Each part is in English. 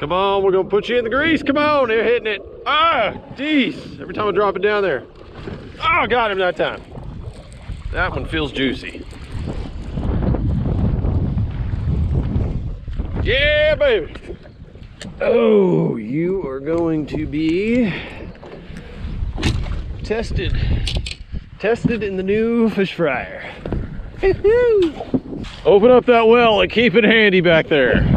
Come on, we're gonna put you in the grease. Come on, they're hitting it. Ah, geez. Every time I drop it down there. Oh, got him that time. That one feels juicy. Yeah, baby. Oh, you are going to be tested in the new fish fryer. Open up that well and keep it handy back there.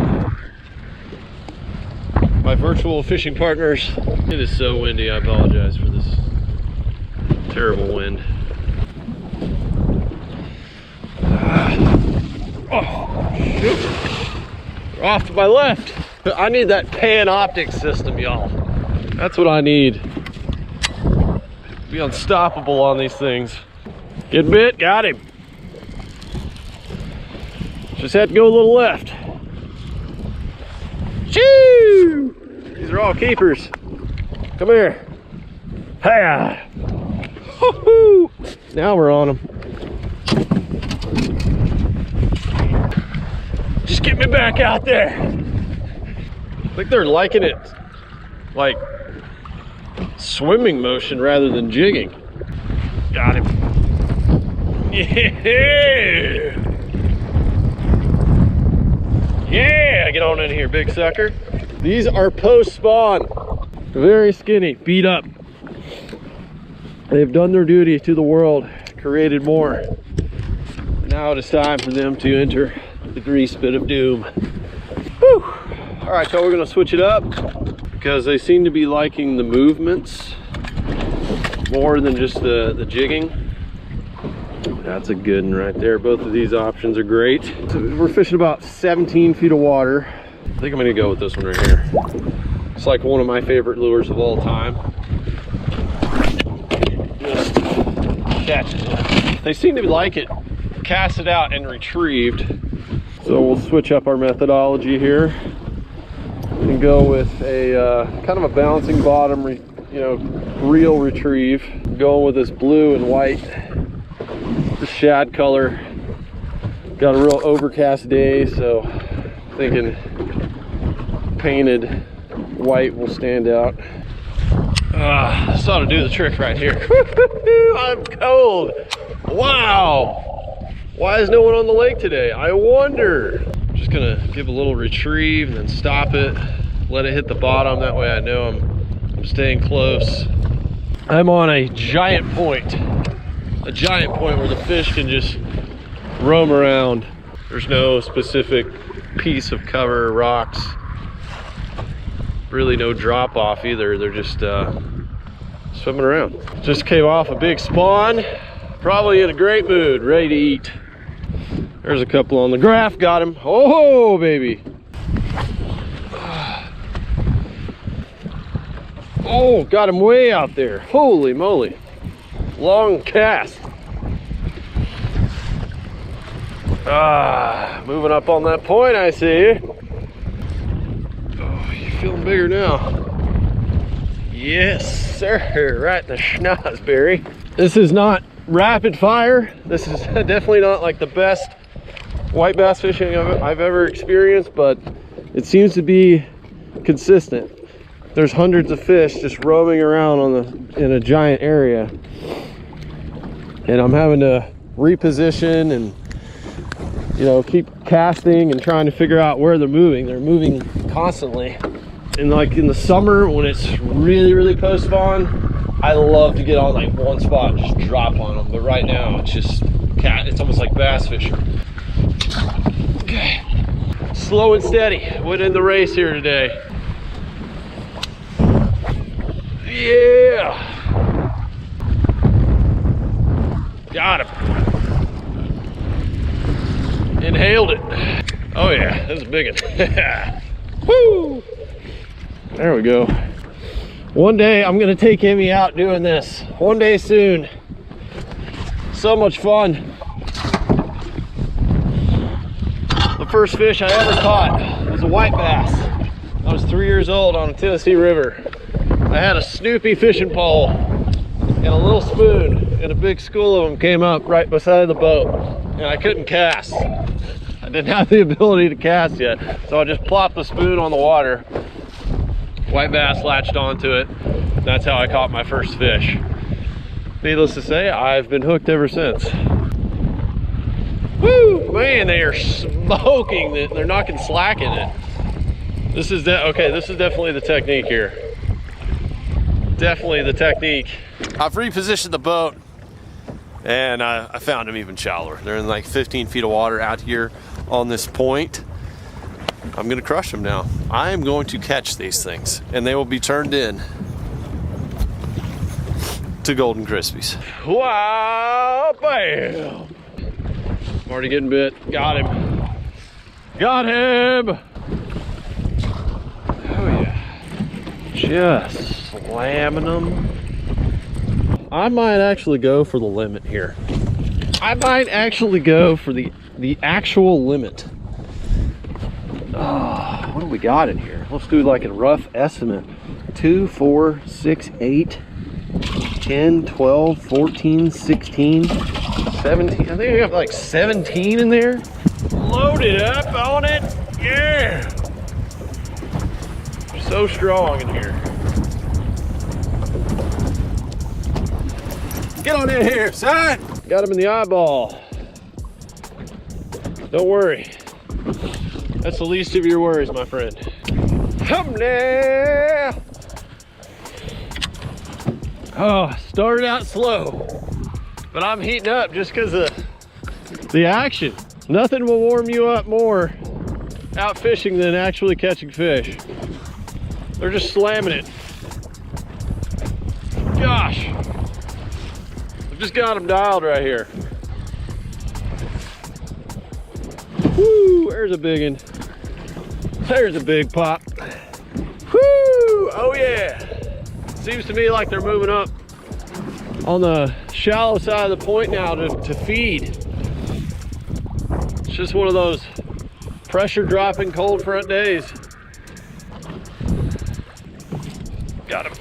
My virtual fishing partners. It is so windy, I apologize for this terrible wind. Oh, shoot. They're off to my left. I need that pan-optic system, y'all. That's what I need. Be unstoppable on these things. Get bit, got him. Just had to go a little left. Shoo! These are all keepers. Come here. Hiya! Woo-hoo! Now we're on them. Just get me back out there. I think they're liking it like swimming motion rather than jigging. Got him. Yeah! Yeah, get on in here, big sucker. These are post-spawn. Very skinny, beat up. They've done their duty to the world, created more. Now it is time for them to enter the grease pit of doom. Whew. All right, so we're gonna switch it up because they seem to be liking the movements more than just the jigging. That's a good one right there. Both of these options are great. So we're fishing about 17 feet of water. I think I'm gonna go with this one right here. It's like one of my favorite lures of all time. Just catch it. They seem to like it. Cast it out and retrieved. So we'll switch up our methodology here and go with a kind of a bouncing bottom, reel retrieve. Going with this blue and white. The shad color. Got a real overcast day, so thinking painted white will stand out. This ought to do the trick right here. I'm cold. Wow. Why is no one on the lake today? I wonder. I'm just gonna give a little retrieve and then stop it. Let it hit the bottom. That way I know I'm staying close. I'm on a giant point. A giant point where the fish can just roam around. There's no specific piece of cover, rocks. Really no drop off either. They're just swimming around. Just came off a big spawn. Probably in a great mood, ready to eat. There's a couple on the graph, got him. Oh, baby. Oh, got him way out there. Holy moly. Long cast. Moving up on that point, I see. Oh, you're feeling bigger now. Yes, sir. Right in the schnozberry. This is not rapid fire. This is definitely not like the best white bass fishing I've ever experienced, but it seems to be consistent. There's hundreds of fish just roaming around in a giant area, and I'm having to reposition and keep casting and trying to figure out where they're moving. They're moving constantly, and like in the summer when it's really post spawn, I love to get on like one spot and just drop on them. But right now it's almost like bass fishing. Okay, slow and steady. Winning the race here today. Yeah, got him. Inhaled it. Oh yeah, that's a big one. Woo! There we go. One day I'm gonna take Emmy out doing this. One day soon. So much fun. The first fish I ever caught was a white bass. I was 3 years old on the Tennessee River. I had a Snoopy fishing pole and a little spoon, and a big school of them came up right beside the boat, and I couldn't cast. I didn't have the ability to cast yet, so I just plopped the spoon on the water White bass latched onto it. That's how I caught my first fish. Needless to say, I've been hooked ever since. Woo! Man, they are smoking it. They're knocking slack in it. This is definitely the technique here. Definitely the technique. I've repositioned the boat and I found them even shallower. They're in like 15 feet of water out here on this point. I'm gonna crush them now. I am going to catch these things and they will be turned in to Golden Crispies. Wow, bam! I'm already getting bit. Got him. Got him! Oh yeah. Just slamming them. I might actually go for the limit here. I might actually go for the actual limit. Oh, what do we got in here? Let's do like a rough estimate. 2, 4, 6, 8, 10, 12, 14, 16, 17. I think we got like 17 in there. Load it up on it. Yeah. So strong in here. Get on in here, son. Got him in the eyeball. Don't worry. That's the least of your worries, my friend. Come now. Oh, started out slow, but I'm heating up just because of the action. Nothing will warm you up more out fishing than actually catching fish. They're just slamming it. Gosh. I've just got them dialed right here. Woo, there's a big one. There's a big pop. Woo, oh yeah. Seems to me like they're moving up on the shallow side of the point now to feed. It's just one of those pressure dropping cold front days. Got him.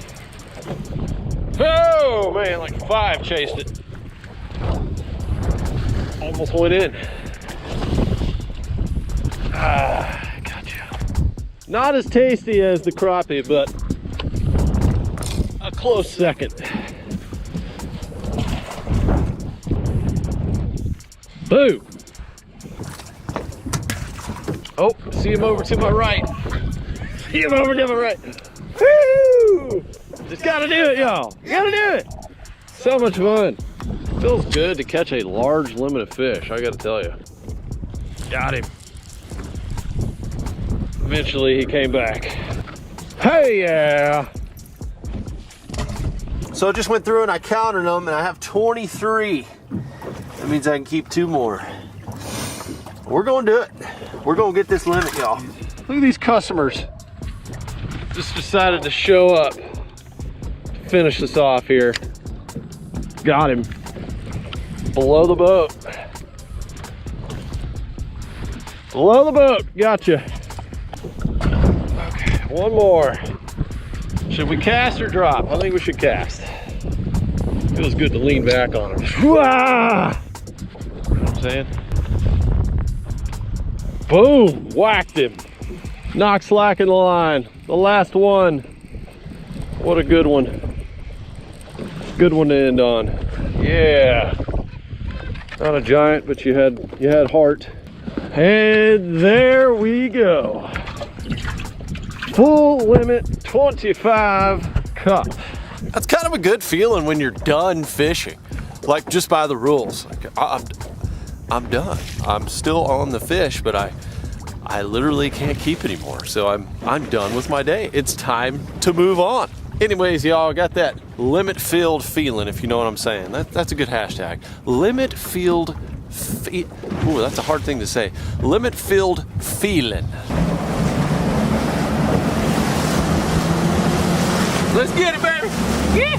Oh man, like 5 chased it. Almost went in. Ah, gotcha. Not as tasty as the crappie, but a close second. Boom. Oh, see him over to my right. See him over to my right. Woo! Just gotta do it, y'all. You gotta do it. So much fun. Feels good to catch a large limit of fish, I gotta tell you. Got him. Eventually he came back. Hey, yeah. So I just went through and I counted them and I have 23. That means I can keep 2 more. We're gonna do it. We're gonna get this limit, y'all. Look at these customers. Just decided to show up to finish this off here. Got him. Below the boat. Below the boat. Gotcha. Okay, one more. Should we cast or drop? I think we should cast. Feels good to lean back on him. You know what I'm saying? Boom! Whacked him. Knock slack in the line. The last one. What a good one. Good one to end on. Yeah. Not a giant, but you had heart. And there we go. Full limit 25 cup. That's kind of a good feeling when you're done fishing. Like just by the rules. Like, I'm done. I'm still on the fish, but I literally can't keep anymore. So I'm done with my day. It's time to move on. Anyways, y'all got that limit filled feeling, if you know what I'm saying. That's a good hashtag. Limit filled ooh, that's a hard thing to say. Limit filled feeling. Let's get it, baby. Yeah.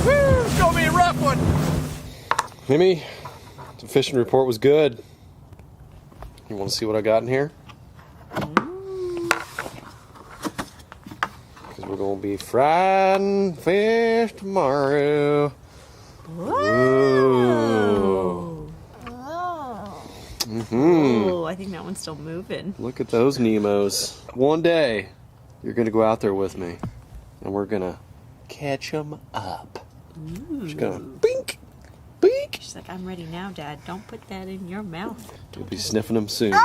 Woo, it's gonna be a rough one. Mimi, the fishing report was good. You want to see what I got in here? Because we're going to be frying fish tomorrow. Whoa. Whoa. Oh, I think that one's still moving. Look at those Nemos. One day, you're gonna go out there with me, and we're gonna catch them up. Just gonna bink, bink. She's like, I'm ready now, Dad. Don't put that in your mouth. You'll be sniffing them soon.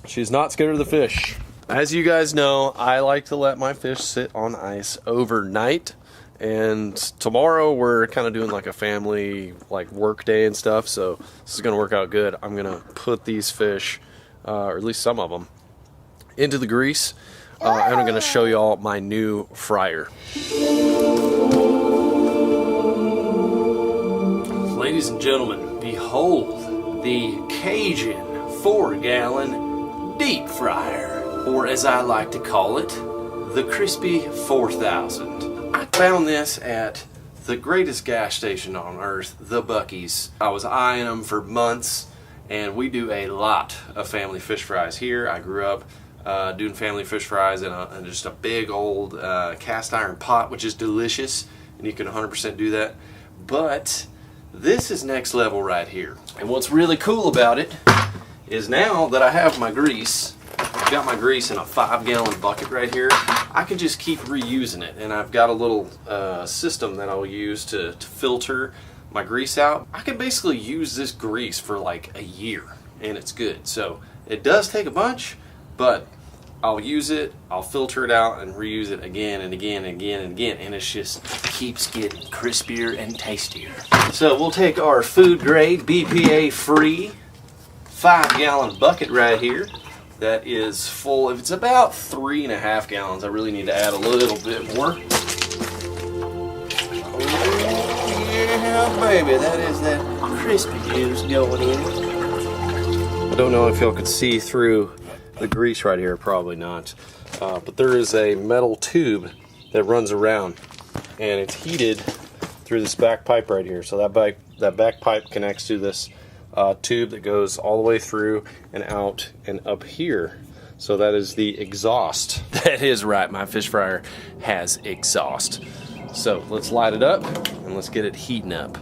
She's not scared of the fish. As you guys know, I like to let my fish sit on ice overnight. And tomorrow we're kind of doing like a family like work day and stuff, so this is going to work out good. I'm going to put these fish, or at least some of them, into the grease, and I'm going to show you all my new fryer. Ladies and gentlemen, behold the Cajun 4-gallon deep fryer, or as I like to call it, the Crispy 4000. I found this at the greatest gas station on earth, the Buc-ee's. I was eyeing them for months, and we do a lot of family fish fries here. I grew up doing family fish fries in just a big old cast iron pot, which is delicious, and you can 100% do that. But this is next level right here. And what's really cool about it is now that I have my grease, I've got my grease in a 5-gallon bucket right here, I can just keep reusing it. And I've got a little system that I'll use to filter my grease out. I can basically use this grease for like a year and it's good. So it does take a bunch, but I'll use it, I'll filter it out and reuse it again and again and again and again, and it just keeps getting crispier and tastier. So we'll take our food grade, BPA free 5-gallon bucket right here. That is full. If it's about 3.5 gallons, I really need to add a little bit more. Oh, yeah, baby, that is that crispy juice going in. I don't know if y'all could see through the grease right here, probably not. But there is a metal tube that runs around, and it's heated through this back pipe right here. So that back pipe connects to this tube that goes all the way through and out and up here. So that is the exhaust. That is right, my fish fryer has exhaust. So let's light it up and let's get it heating up.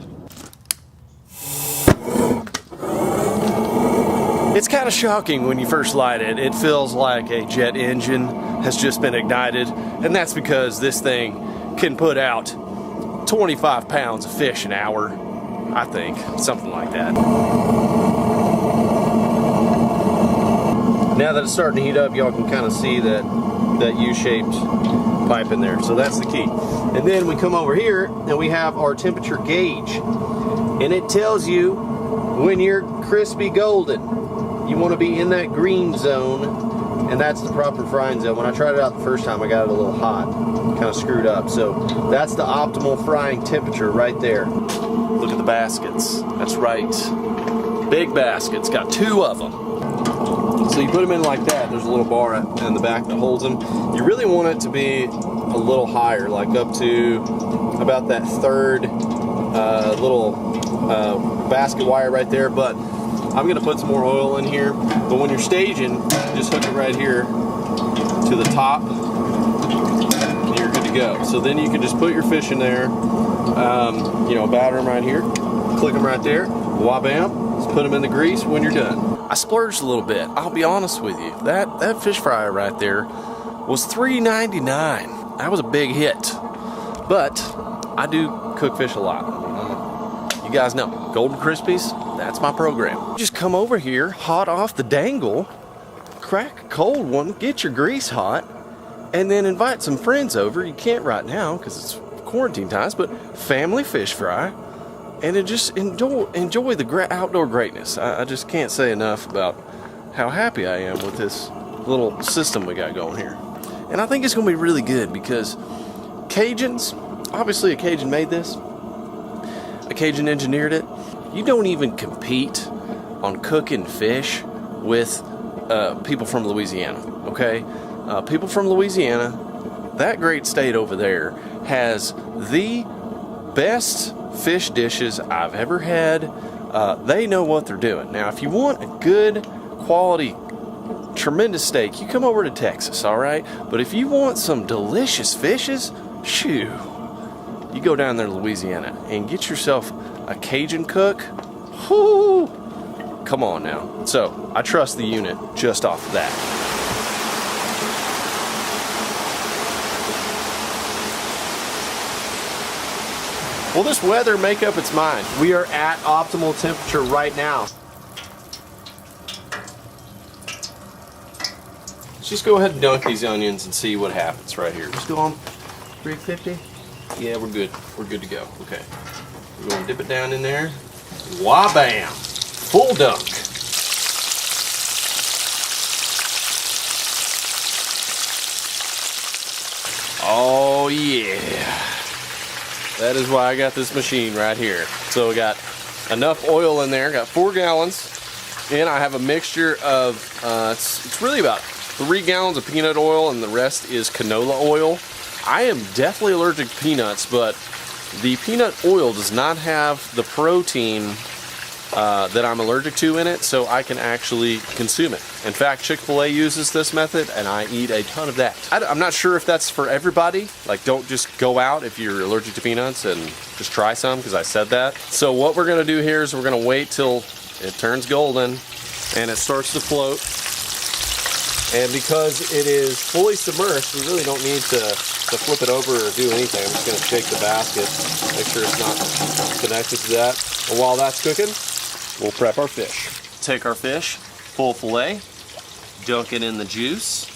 It's kind of shocking when you first light it. It feels like a jet engine has just been ignited, and that's because this thing can put out 25 pounds of fish an hour. I think, something like that. Now that it's starting to heat up, y'all can kind of see that U-shaped pipe in there. So that's the key. And then we come over here and we have our temperature gauge. And it tells you when you're crispy golden. You want to be in that green zone, and that's the proper frying zone. When I tried it out the first time, I got it a little hot, kind of screwed up. So that's the optimal frying temperature right there. Look at the baskets. That's right. Big baskets. Got 2 of them. So you put them in like that. There's a little bar in the back that holds them. You really want it to be a little higher, like up to about that third little basket wire right there. But I'm going to put some more oil in here. But when you're staging, just hook it right here to the top, and you're good to go. So then you can just put your fish in there. Batter them right here, click them right there, wah-bam, just put them in the grease when you're done. I splurged a little bit, I'll be honest with you. That fish fryer right there was $3.99. That was a big hit. But I do cook fish a lot. You guys know, Golden Crispies, that's my program. Just come over here, hot off the dangle, crack a cold one, get your grease hot, and then invite some friends over. You can't right now because it's quarantine times, but family fish fry, and just enjoy the outdoor greatness. I just can't say enough about how happy I am with this little system we got going here. And I think it's going to be really good because Cajuns, obviously a Cajun made this, a Cajun engineered it. You don't even compete on cooking fish with people from Louisiana, okay? People from Louisiana, that great state over there, has the best fish dishes I've ever had. They know what they're doing. Now, if you want a good quality, tremendous steak, you come over to Texas, all right? But if you want some delicious fishes, shoo, you go down there to Louisiana and get yourself a Cajun cook. Whoo! Come on now. So I trust the unit just off of that. Well, this weather make up its mind. We are at optimal temperature right now. Let's just go ahead and dunk these onions and see what happens right here. Just go on 350. Yeah, we're good. We're good to go. Okay. We're going to dip it down in there. Wah-bam! Full dunk. Oh yeah. That is why I got this machine right here. So we got enough oil in there. Got 4 gallons. And I have a mixture of, it's really about 3 gallons of peanut oil and the rest is canola oil. I am definitely allergic to peanuts, but the peanut oil does not have the protein that I'm allergic to in it, so I can actually consume it. In fact, Chick-fil-A uses this method, and I eat a ton of that. I'm not sure if that's for everybody. Like, don't just go out if you're allergic to peanuts and just try some, because I said that. So what we're going to do here is we're going to wait till it turns golden and it starts to float. And because it is fully submerged, we really don't need to flip it over or do anything. I'm just going to shake the basket, make sure it's not connected to that. And while that's cooking, we'll prep our fish. Take our fish, full fillet, dunk it in the juice,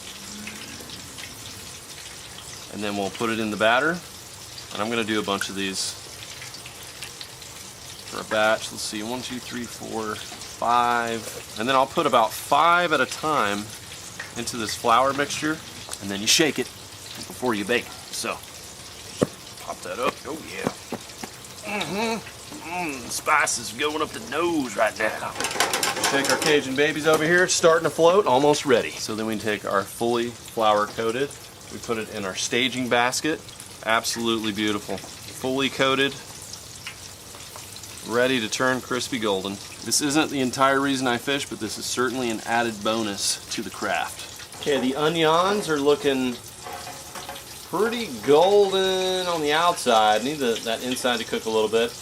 and then we'll put it in the batter. And I'm going to do a bunch of these for a batch. Let's see, 1, 2, 3, 4, 5. And then I'll put about 5 at a time into this flour mixture, and then you shake it before you bake. So, pop that up. Oh yeah. The spice is going up the nose right now. Take our Cajun babies over here, starting to float, almost ready. So then we take our fully flour coated, we put it in our staging basket. Absolutely beautiful. Fully coated, ready to turn crispy golden. This isn't the entire reason I fish, but this is certainly an added bonus to the craft. Okay, the onions are looking pretty golden on the outside. Need that inside to cook a little bit.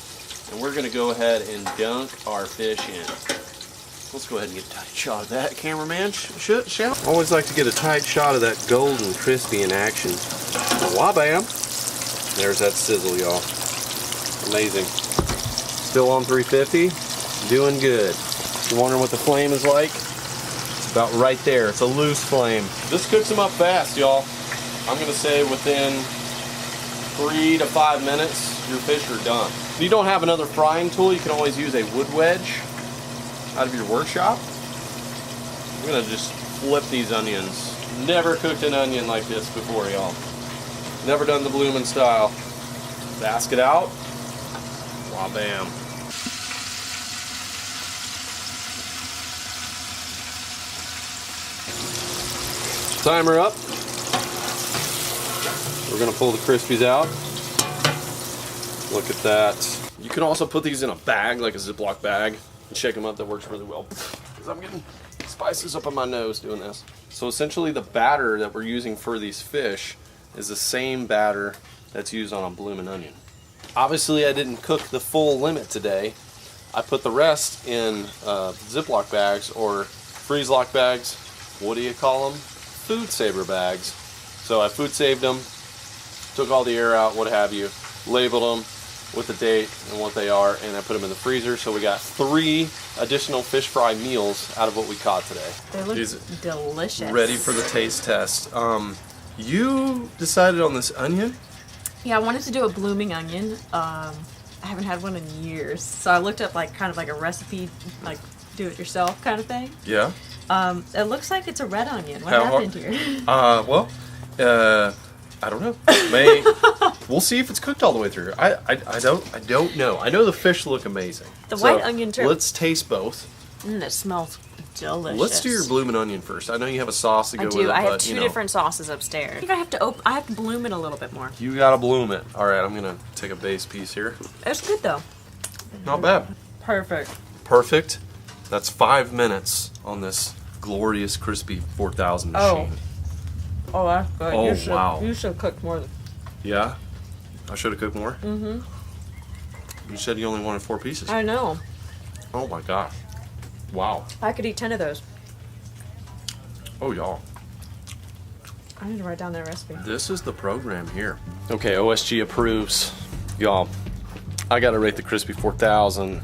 And we're gonna go ahead and dunk our fish in. Let's go ahead and get a tight shot of that, cameraman. Shout. Always like to get a tight shot of that golden crispy in action. Wah-bam. There's that sizzle, y'all. Amazing. Still on 350. Doing good. You wondering what the flame is like? It's about right there. It's a loose flame. This cooks them up fast, y'all. I'm gonna say within 3 to 5 minutes, your fish are done. If you don't have another frying tool, you can always use a wood wedge out of your workshop. I'm gonna just flip these onions. Never cooked an onion like this before, y'all. Never done the bloomin' style. Basket out. Wah-bam. Timer up. We're gonna pull the Crispies out. Look at that. You can also put these in a bag, like a Ziploc bag, and shake them up. That works really well. Because I'm getting spices up on my nose doing this. So essentially the batter that we're using for these fish is the same batter that's used on a bloomin' onion. Obviously I didn't cook the full limit today. I put the rest in Ziploc bags or freeze lock bags. What do you call them? Food saver bags. So I food saved them, took all the air out, what have you, labeled them with the date and what they are, and I put them in the freezer. So we got 3 additional fish fry meals out of what we caught today. They look delicious. Ready for the taste test. You decided on this onion? Yeah, I wanted to do a blooming onion. I haven't had one in years, so I looked up like kind of like a recipe, like do it yourself kind of thing. Yeah. It looks like it's a red onion. What happened here? Well, I don't know. We'll see if it's cooked all the way through. I don't know. I know the fish look amazing. The white onion too. Let's taste both. It smells delicious. Let's do your bloomin' onion first. I know you have a sauce to go with it. I have 2 different sauces upstairs. I think I have to bloom it a little bit more. You gotta bloom it. All right, I'm gonna take a base piece here. It's good though. Not bad. Perfect. Perfect. That's 5 minutes on this glorious crispy 4000 machine. Oh, that's good. Oh, wow. You should cook more. Yeah? I should have cooked more? Mm-hmm. You said you only wanted 4 pieces. I know. Oh my gosh. Wow. I could eat 10 of those. Oh, y'all. I need to write down that recipe. This is the program here. Okay, OSG approves. Y'all, I gotta rate the Crispy 4000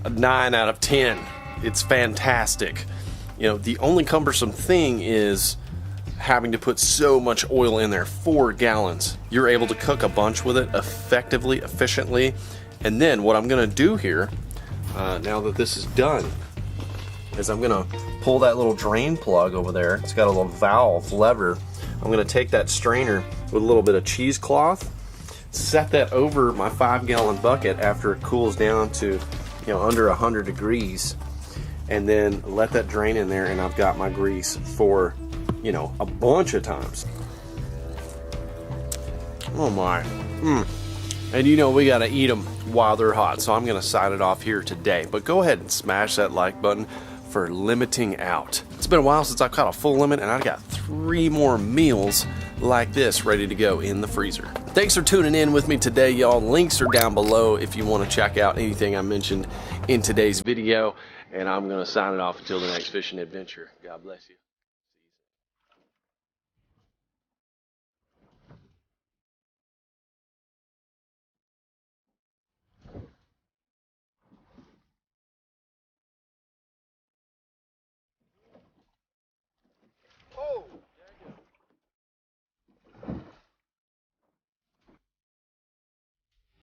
a 9 out of 10. It's fantastic. You know, the only cumbersome thing is having to put so much oil in there, 4 gallons. You're able to cook a bunch with it effectively, efficiently. And then what I'm gonna do here, now that this is done, is I'm gonna pull that little drain plug over there. It's got a little valve lever. I'm gonna take that strainer with a little bit of cheesecloth, set that over my 5-gallon bucket after it cools down to, under 100 degrees, and then let that drain in there, and I've got my grease for, a bunch of times. Oh my. And we gotta eat them while they're hot, so I'm gonna sign it off here today. But go ahead and smash that like button for limiting out. It's been a while since I've caught a full limit, and I've got 3 more meals like this ready to go in the freezer. Thanks for tuning in with me today, y'all. Links are down below if you want to check out anything I mentioned in today's video, and I'm gonna sign it off until the next fishing adventure. God bless you.